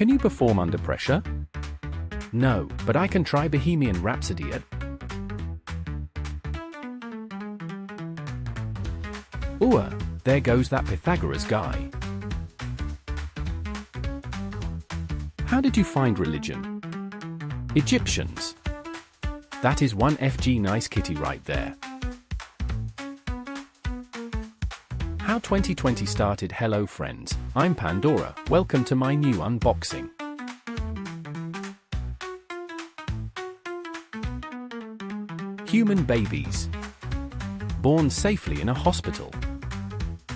Can you perform under pressure? No, but I can try Bohemian Rhapsody at... Ooh, there goes that Pythagoras guy. How did you find religion? Egyptians. That is one FG nice kitty right there. How 2020 started. Hello friends, I'm Pandora, welcome to my new unboxing. Human babies. Born safely in a hospital.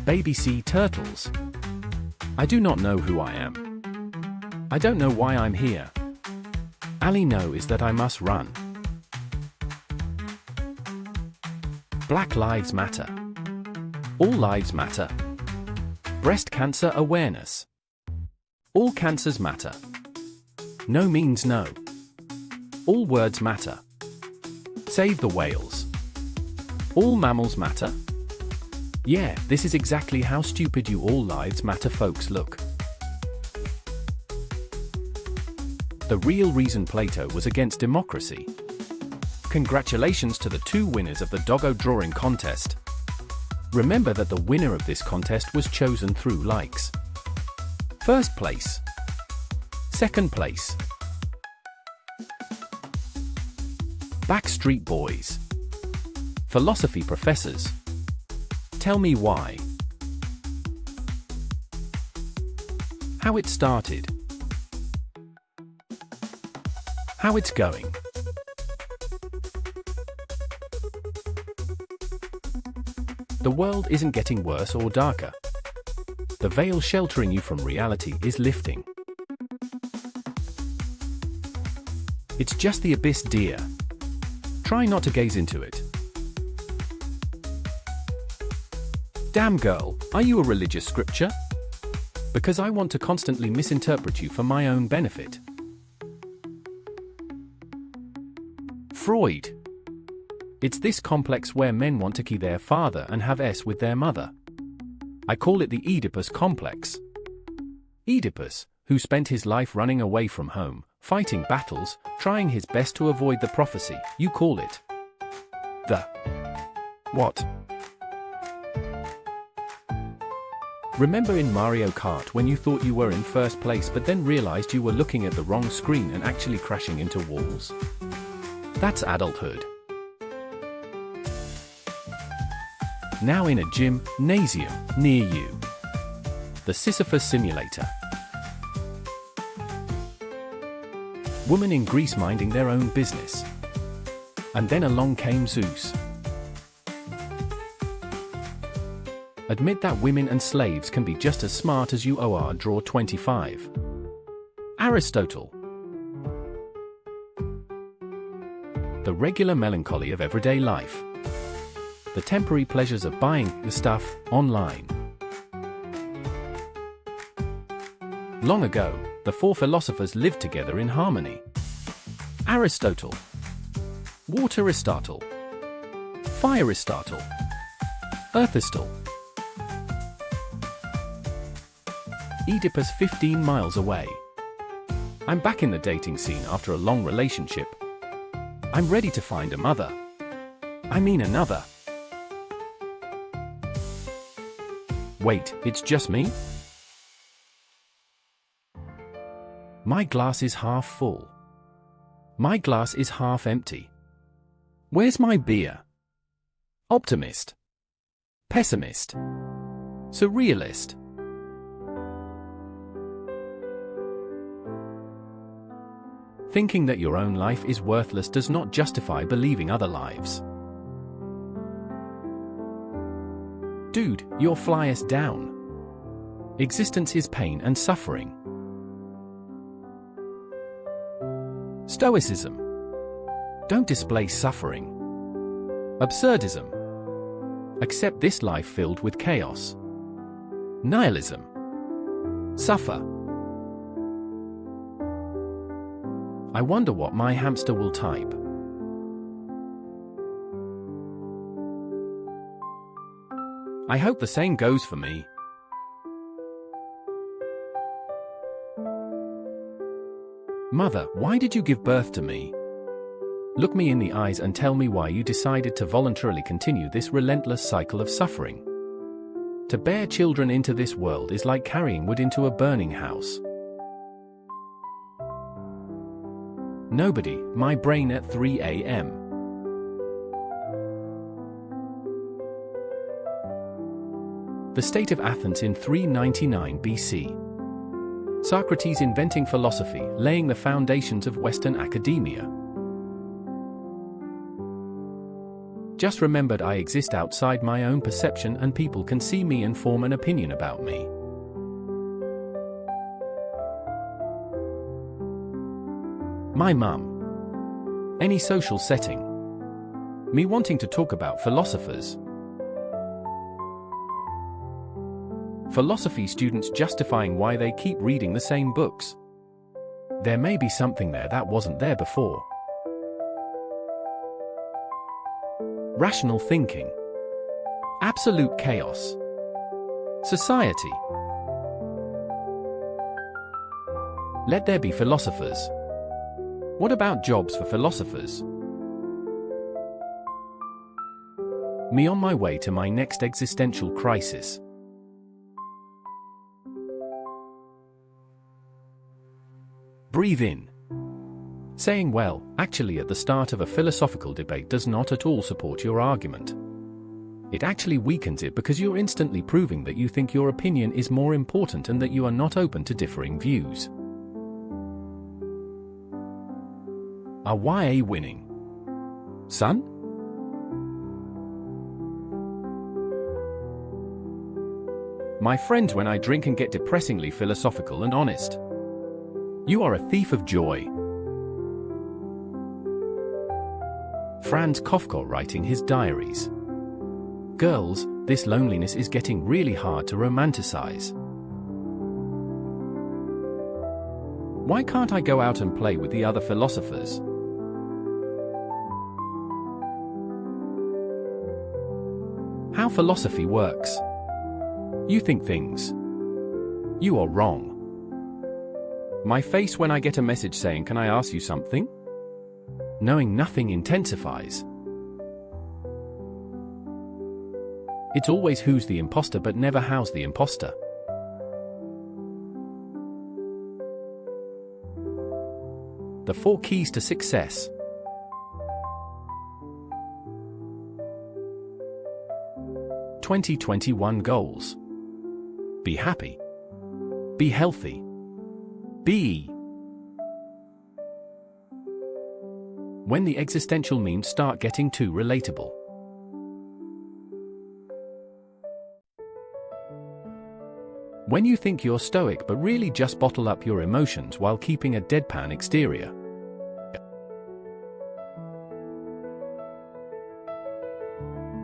Baby sea turtles. I do not know who I am. I don't know why I'm here. Ali know is that I must run. Black Lives Matter. All lives matter. Breast cancer awareness. All cancers matter. No means no. All words matter. Save the whales. All mammals matter. Yeah, this is exactly how stupid you all lives matter folks look. The real reason Plato was against democracy. Congratulations to the two winners of the Doggo drawing contest. Remember that the winner of this contest was chosen through likes. First place. Second place. Backstreet Boys. Philosophy professors. Tell me why. How it started. How it's going. The world isn't getting worse or darker. The veil sheltering you from reality is lifting. It's just the abyss, dear. Try not to gaze into it. Damn girl, are you a religious scripture? Because I want to constantly misinterpret you for my own benefit. Freud. It's this complex where men want to key their father and have S with their mother. I call it the Oedipus complex. Oedipus, who spent his life running away from home, fighting battles, trying his best to avoid the prophecy, you call it the what? Remember in Mario Kart when you thought you were in first place but then realized you were looking at the wrong screen and actually crashing into walls? That's adulthood. Now in a gymnasium near you. The Sisyphus Simulator. Woman in Greece minding their own business. And then along came Zeus. Admit that women and slaves can be just as smart as you are. Draw 25. Aristotle. The regular melancholy of everyday life. The temporary pleasures of buying the stuff online. Long ago, the four philosophers lived together in harmony. Aristotle. Water Aristotle. Fire Aristotle. Earth Aristotle. Oedipus 15 miles away. I'm back in the dating scene after a long relationship. I'm ready to find a mother. I mean another. Wait, it's just me? My glass is half full. My glass is half empty. Where's my beer? Optimist. Pessimist. Surrealist. Thinking that your own life is worthless does not justify believing other lives. Dude, you're flyest down. Existence is pain and suffering. Stoicism. Don't display suffering. Absurdism. Accept this life filled with chaos. Nihilism. Suffer. I wonder what my hamster will type. I hope the same goes for me. Mother, why did you give birth to me? Look me in the eyes and tell me why you decided to voluntarily continue this relentless cycle of suffering. To bear children into this world is like carrying wood into a burning house. Nobody, my brain at 3 a.m. The state of Athens in 399 BC. Socrates inventing philosophy, laying the foundations of Western academia. Just remembered I exist outside my own perception and people can see me and form an opinion about me. My mum. Any social setting. Me wanting to talk about philosophers. Philosophy students justifying why they keep reading the same books. There may be something there that wasn't there before. Rational thinking. Absolute chaos. Society. Let there be philosophers. What about jobs for philosophers? Me on my way to my next existential crisis. Breathe in. Saying, well, actually at the start of a philosophical debate does not at all support your argument. It actually weakens it because you're instantly proving that you think your opinion is more important and that you are not open to differing views. Are YA winning? Son? My friends, when I drink and get depressingly philosophical and honest. You are a thief of joy. Franz Kafka writing his diaries. Girls, this loneliness is getting really hard to romanticize. Why can't I go out and play with the other philosophers? How philosophy works. You think things. You are wrong. My face when I get a message saying, "Can I ask you something?" Knowing nothing intensifies. It's always who's the imposter but never how's the imposter. The 4 keys to success. (2021) goals. Be happy. Be healthy. Be. When the existential memes start getting too relatable. When you think you're stoic but really just bottle up your emotions while keeping a deadpan exterior.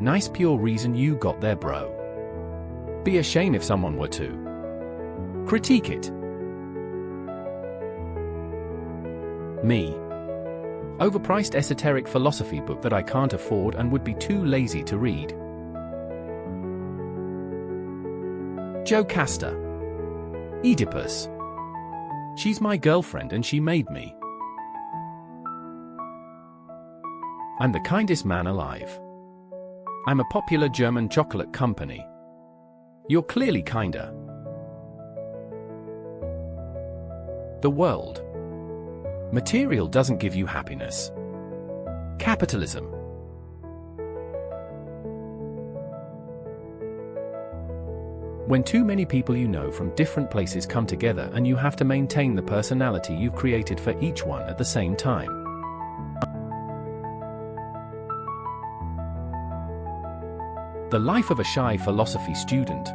Nice pure reason you got there, bro. Be ashamed if someone were to critique it. Me. Overpriced esoteric philosophy book that I can't afford and would be too lazy to read. Jocasta. Oedipus. She's my girlfriend and she made me. I'm the kindest man alive. I'm a popular German chocolate company. You're clearly kinda. The world. Material doesn't give you happiness. Capitalism. When too many people you know from different places come together and you have to maintain the personality you've created for each one at the same time. The life of a shy philosophy student.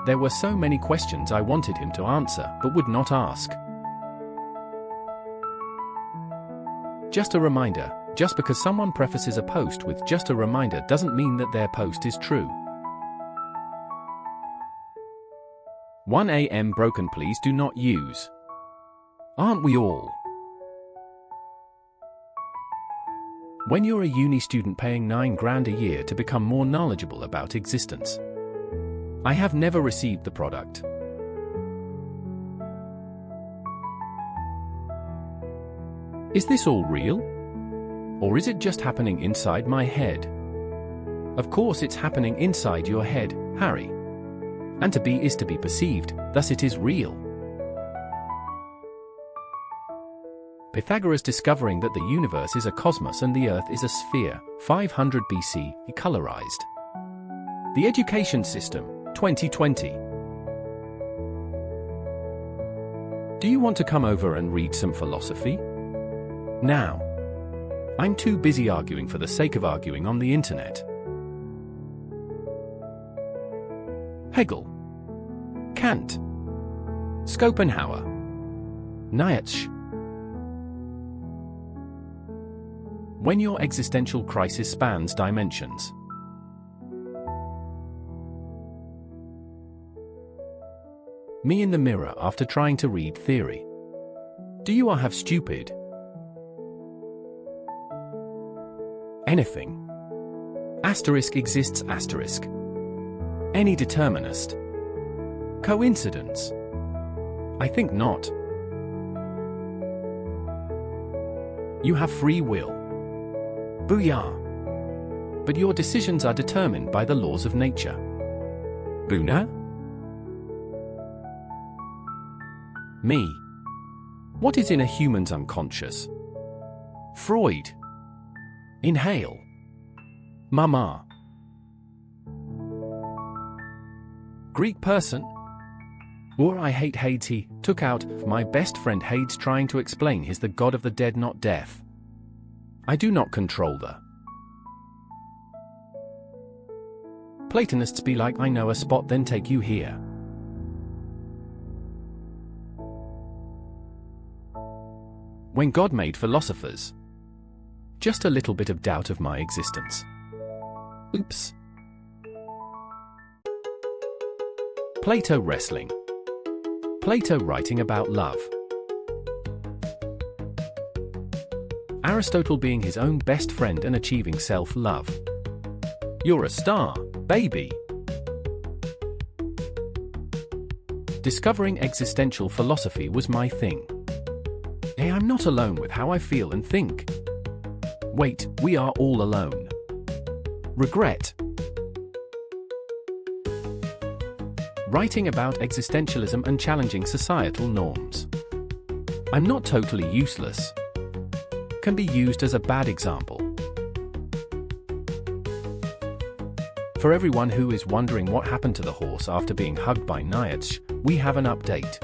There were so many questions I wanted him to answer but would not ask. Just a reminder, just because someone prefaces a post with "just a reminder" doesn't mean that their post is true. 1 a.m. broken, please do not use. Aren't we all? When you're a uni student paying $9 grand a year to become more knowledgeable about existence. I have never received the product. Is this all real? Or is it just happening inside my head? Of course it's happening inside your head, Harry. And to be is to be perceived, thus it is real. Pythagoras discovering that the universe is a cosmos and the earth is a sphere, 500 BC, colorized. The Education System, 2020. Do you want to come over and read some philosophy? Now. I'm too busy arguing for the sake of arguing on the internet. Hegel, Kant, Schopenhauer, Nietzsche. When your existential crisis spans dimensions. Me in the mirror after trying to read theory. Do you have stupid? Anything. Asterisk exists asterisk. Any determinist. Coincidence? I think not. You have free will. Booyah. But your decisions are determined by the laws of nature. Boona? Me. What is in a human's unconscious? Freud. Inhale. Mama. Greek person? Or I hate Hades. He took out my best friend Hades trying to explain he's the god of the dead, not death. I do not control the. Platonists be like, I know a spot, then take you here. When God made philosophers. Just a little bit of doubt of my existence. Oops. Plato wrestling. Plato writing about love. Aristotle being his own best friend and achieving self-love. You're a star, baby. Discovering existential philosophy was my thing. Hey, I'm not alone with how I feel and think. Wait, we are all alone. Regret. Writing about existentialism and challenging societal norms. I'm not totally useless. Can be used as a bad example. For everyone who is wondering what happened to the horse after being hugged by Nietzsche, we have an update.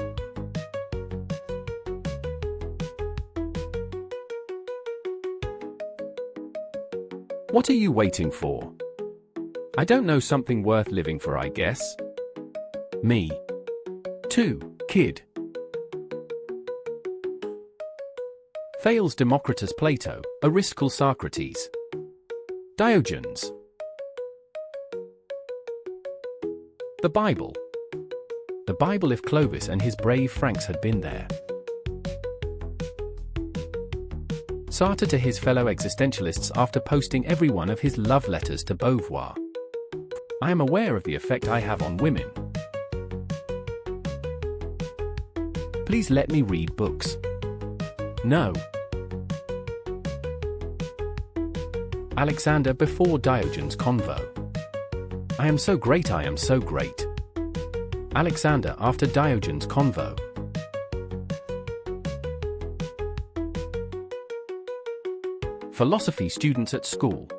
What are you waiting for? I don't know, something worth living for, I guess. Me. Too, kid. Fails Democritus Plato, Aristotle Socrates. Diogenes. The Bible. The Bible if Clovis and his brave Franks had been there. Sartre to his fellow existentialists after posting every one of his love letters to Beauvoir. I am aware of the effect I have on women. Please let me read books. No. Alexander before Diogenes Convo. I am so great, I am so great. Alexander after Diogenes Convo. Philosophy students at school.